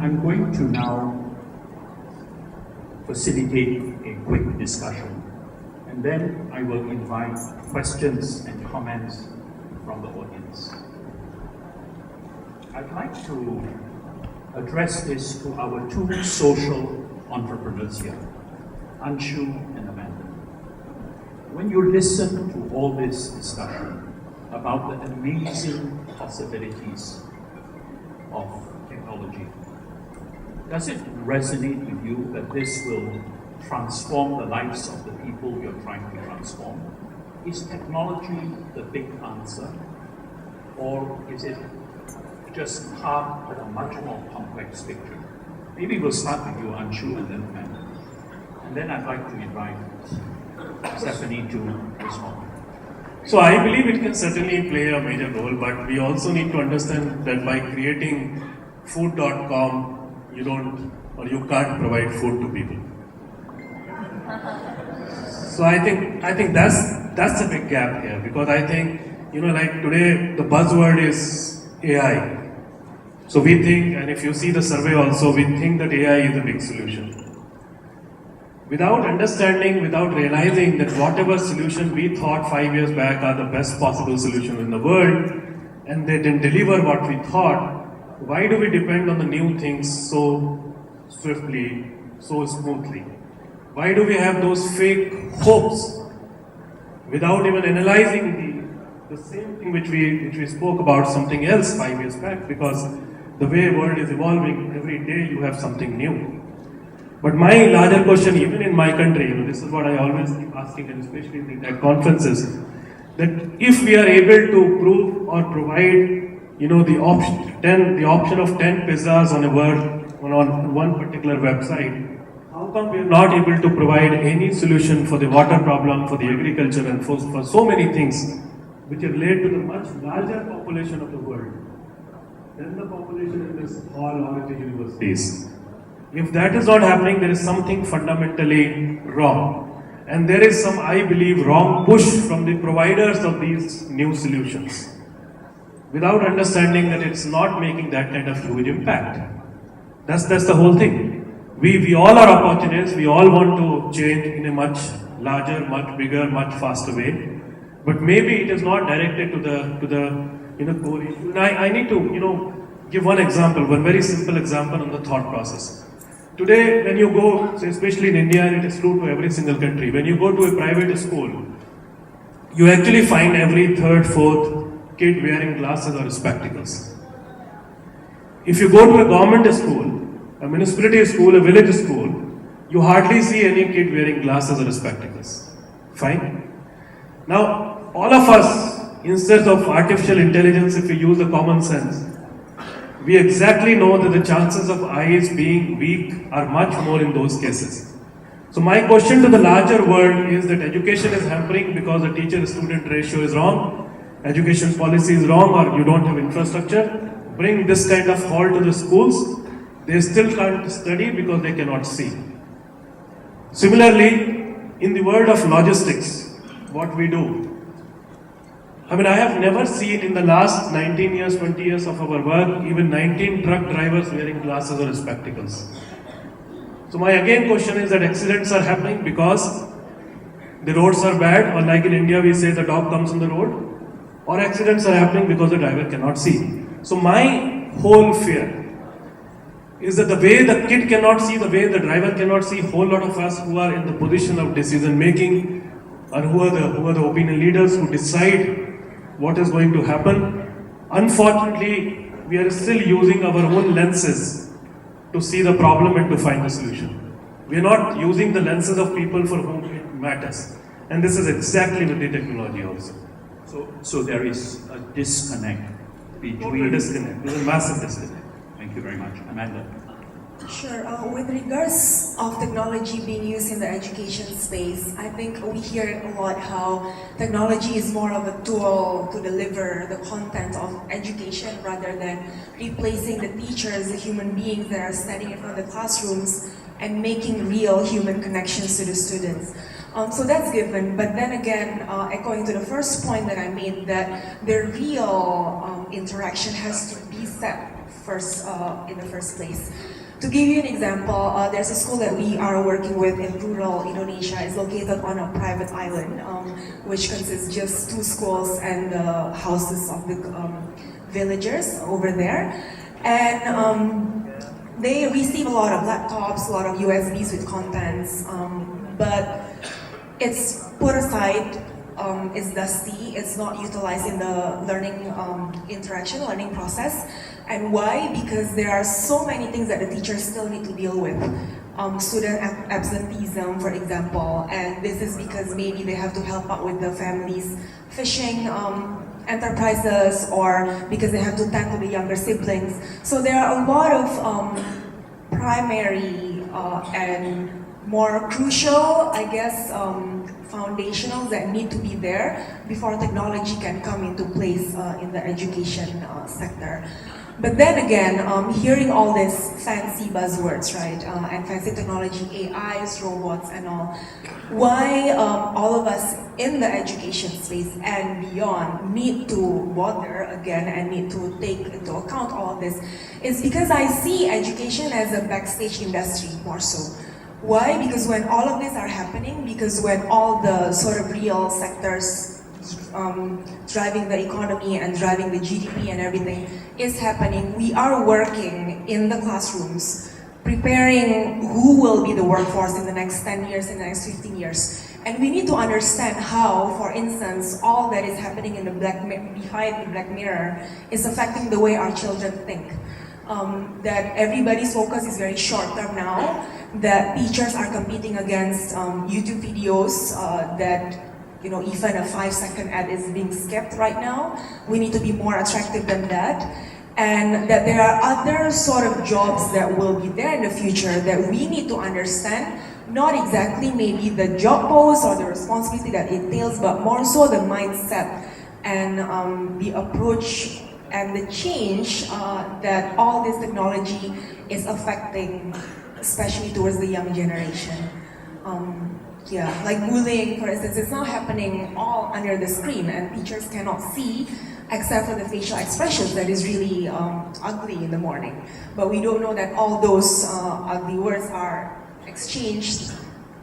I'm going to now facilitate a quick discussion, and then I will invite questions and comments from the audience. I'd like to address this to our two social entrepreneurs here, Anshu and Amanda. When you listen to all this discussion about the amazing possibilities of technology, does it resonate with you that this will transform the lives of the people you're trying to transform? Is technology the big answer, or is it just part of a much more complex picture? Maybe we'll start with you, Anshu, and then Amanda. And then I'd like to invite Stephanie to respond. So I believe it can certainly play a major role, but we also need to understand that by creating food.com, you can't provide food to people. So I think that's a big gap here, because I think, like today the buzzword is AI. So we think, and if you see the survey also, we think that AI is a big solution. Without understanding, without realizing that whatever solution we thought 5 years back are the best possible solution in the world, and they didn't deliver what we thought, why do we depend on the new things so swiftly, so smoothly? Why do we have those fake hopes without even analyzing the same thing which we spoke about something else 5 years back? Because the way the world is evolving, every day you have something new. But my larger question, even in my country, this is what I always keep asking, and especially at conferences, that if we are able to prove or provide, the option of 10 pizzas on one particular website, how come we are not able to provide any solution for the water problem, for the agriculture, and for so many things which are related to the much larger population of the world than the population in this hall or in the universities? If that is not happening, there is something fundamentally wrong. And there is some, I believe, wrong push from the providers of these new solutions, without understanding that it's not making that kind of huge impact. That's the whole thing. We all are opportunists. We all want to change in a much larger, much bigger, much faster way. But maybe it is not directed to the core issue. And I need to give one example, one very simple example on the thought process. Today, when you go, so especially in India, and it is true to every single country, when you go to a private school, you actually find every third, fourth kid wearing glasses or spectacles. If you go to a government school, a municipality school, a village school, you hardly see any kid wearing glasses or spectacles. Fine? Now, all of us, instead of artificial intelligence, if we use the common sense, we exactly know that the chances of eyes being weak are much more in those cases. So my question to the larger world is that education is hampering because the teacher-student ratio is wrong, education policy is wrong, or you don't have infrastructure. Bring this kind of halt to the schools, they still can't study because they cannot see. Similarly, in the world of logistics, what we do, I have never seen in the last 19 years, 20 years of our work, even 19 truck drivers wearing glasses or spectacles. So my question is that accidents are happening because the roads are bad, or like in India we say the dog comes on the road, or accidents are happening because the driver cannot see. So my whole fear is that the way the kid cannot see, the way the driver cannot see, whole lot of us who are in the position of decision making, and who are the opinion leaders who decide what is going to happen, unfortunately, we are still using our own lenses to see the problem and to find the solution. We are not using the lenses of people for whom it matters. And this is exactly with the technology also. So there is a disconnect between... Total disconnect. There's a massive disconnect. Thank you very much. Amanda. Sure. With regards of technology being used in the education space, I think we hear a lot how technology is more of a tool to deliver the content of education rather than replacing the teachers, the human beings that are standing in front of the classrooms and making real human connections to the students. So that's given, but then again, echoing to the first point that I made, that the real interaction has to be be set first in the first place. To give you an example, there's a school that we are working with in rural Indonesia. It's located on a private island, which consists just 2 schools and the houses of the villagers over there. And they receive a lot of laptops, a lot of USBs with contents, but it's put aside, it's dusty, it's not utilized in the learning learning process. And why? Because there are so many things that the teachers still need to deal with. Student absenteeism, for example, and this is because maybe they have to help out with the family's fishing enterprises, or because they have to tend to the younger siblings. So there are a lot of primary and more crucial, I guess, foundationals that need to be there before technology can come into place in the education sector. But then again, hearing all these fancy buzzwords, right, and fancy technology, AIs, robots, and all, why all of us in the education space and beyond need to bother again and need to take into account all of this is because I see education as a backstage industry more so. Why? Because when all of this are happening, because when all the sort of real sectors driving the economy and driving the GDP and everything is happening, we are working in the classrooms, preparing who will be the workforce in the next 10 years, in the next 15 years. And we need to understand how, for instance, all that is happening in the behind the black mirror is affecting the way our children think. That everybody's focus is very short-term now, that teachers are competing against YouTube videos that even a 5-second ad is being skipped right now. We need to be more attractive than that. And that there are other sort of jobs that will be there in the future that we need to understand, not exactly maybe the job post or the responsibility that it entails, but more so the mindset and the approach and the change that all this technology is affecting, especially towards the young generation. Like bullying, for instance, it's not happening all under the screen, and teachers cannot see except for the facial expressions that is really ugly in the morning. But we don't know that all those ugly words are exchanged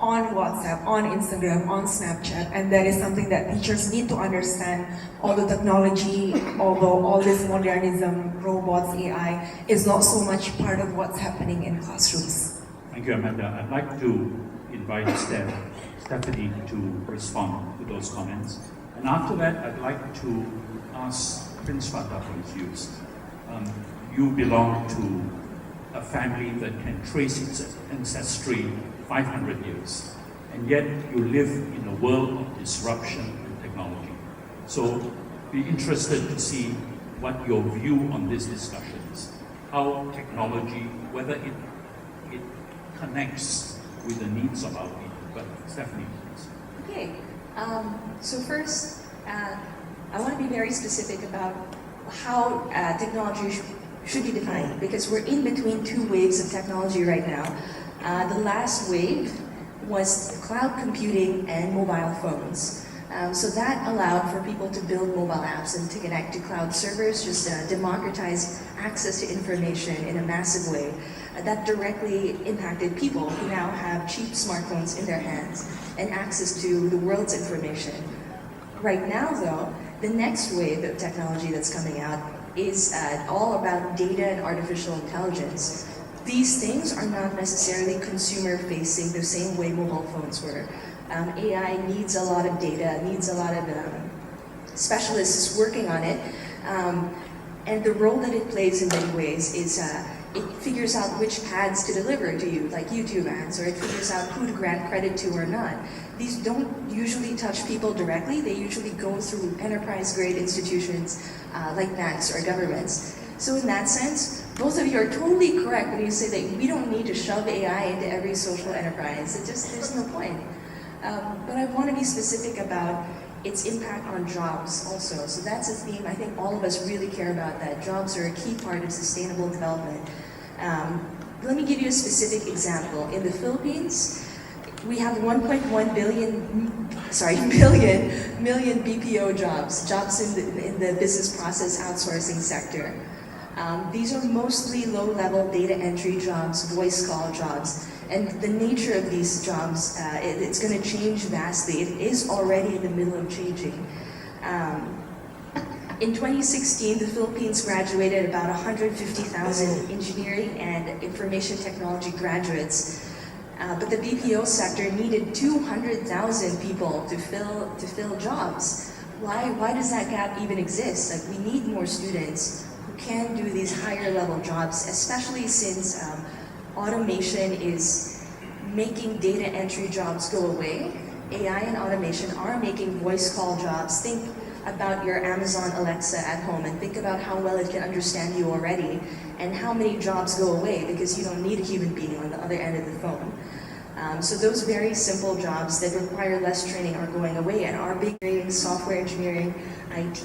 on WhatsApp, on Instagram, on Snapchat, and that is something that teachers need to understand. Although technology, although all this modernism, robots, AI, is not so much part of what's happening in classrooms. Thank you, Amanda. I'd like to invite Stephanie to respond to those comments. And after that, I'd like to ask Prince Fattaah for his views. You belong to a family that can trace its ancestry 500 years, and yet you live in a world of disruption and technology. So be interested to see what your view on this discussion is. How technology, whether it connects with the needs of our people. But Stephanie, please. Okay, so first, I want to be very specific about how technology should be defined, because we're in between 2 waves of technology right now. The last wave was cloud computing and mobile phones. So that allowed for people to build mobile apps and to connect to cloud servers, just democratize access to information in a massive way. That directly impacted people who now have cheap smartphones in their hands and access to the world's information. Right now, though, the next wave of technology that's coming out is all about data and artificial intelligence. These things are not necessarily consumer-facing the same way mobile phones were. AI needs a lot of data, needs a lot of specialists working on it, and the role that it plays in many ways is it figures out which ads to deliver to you, like YouTube ads, or it figures out who to grant credit to or not. These don't usually touch people directly. They usually go through enterprise-grade institutions like banks or governments. So in that sense, both of you are totally correct when you say that we don't need to shove AI into every social enterprise. There's no point. But I want to be specific about its impact on jobs also. So that's a theme I think all of us really care about, that jobs are a key part of sustainable development. Let me give you a specific example. In the Philippines, we have 1.1 million BPO jobs in the business process outsourcing sector. These are mostly low-level data entry jobs, voice call jobs, and the nature of these jobs, it's going to change vastly. It is already in the middle of changing. In 2016, the Philippines graduated about 150,000 engineering and information technology graduates, but the BPO sector needed 200,000 people to fill jobs. Why does that gap even exist? Like, we need more students who can do these higher level jobs, especially since automation is making data entry jobs go away. AI and automation are making voice call jobs. Think about your Amazon Alexa at home and think about how well it can understand you already and how many jobs go away because you don't need a human being on the other end of the phone. So those very simple jobs that require less training are going away and are big software engineering, IT,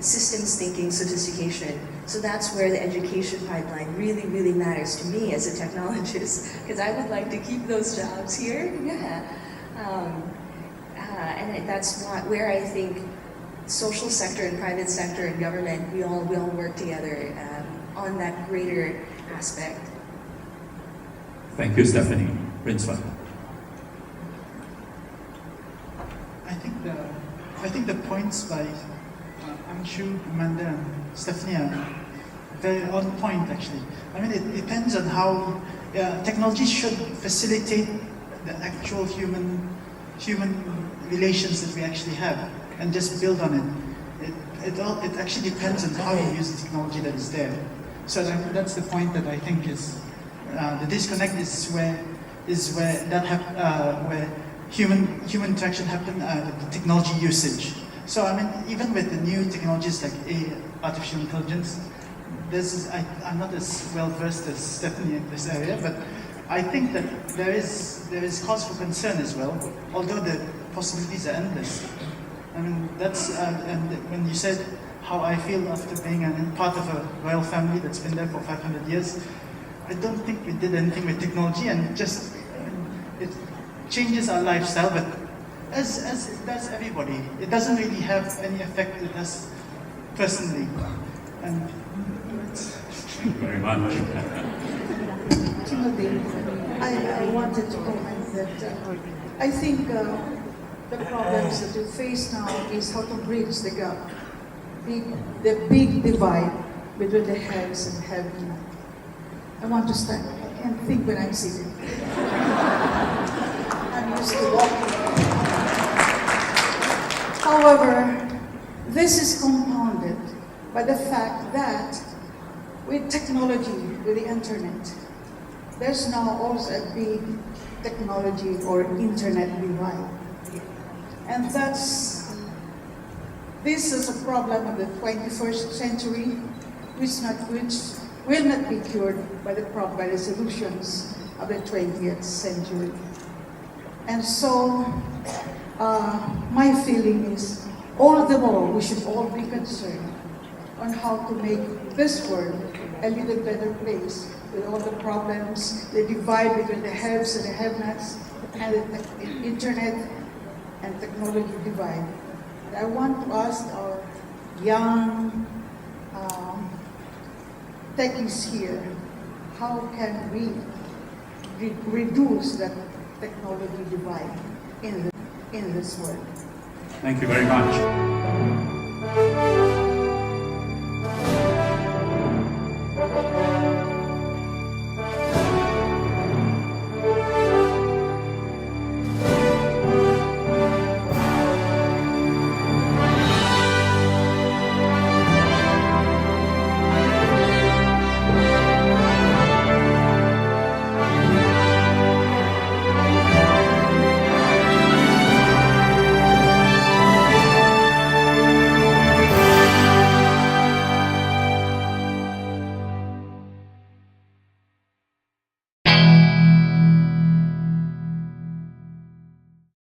systems thinking, sophistication. So that's where the education pipeline really, really matters to me as a technologist because I would like to keep those jobs here. Yeah. And that's where I think social sector and private sector and government, we all work together on that greater aspect. Thank you, Stephanie. Principal. I think the points by Anshu, Amanda, and Stephanie are very on point actually. I mean, it depends on how technology should facilitate the actual human relations that we actually have and just build on it. It actually depends on how you use the technology that is there. So that's the point that I think is the disconnect is where human interaction happen, the technology usage. So I mean, even with the new technologies like artificial intelligence, I'm not as well versed as Stephanie in this area, but I think that there is cause for concern as well, although the possibilities are endless. I mean, that's and when you said how I feel after being part of a royal family that's been there for 500 years, I don't think we did anything with technology, and just it changes our lifestyle, but as it does everybody, it doesn't really have any effect with us personally. And thank you very much. Timothy, I wanted to comment that I think the problems that we face now is how to bridge the gap, the big divide between the haves and have-not. I want to stand and think when I'm seated. I'm used to walking. However, this is compounded by the fact that with technology, with the internet, there's now also a big technology or internet divide. And this is a problem of the 21st century, which will not be cured by the solutions of the 20th century. And so, my feeling is, all the more we should all be concerned on how to make this world a little better place with all the problems, the divide between the haves and the have-nots, and the internet and technology divide. And I want to ask our young techies here, how can we reduce that technology divide in this world? Thank you very much.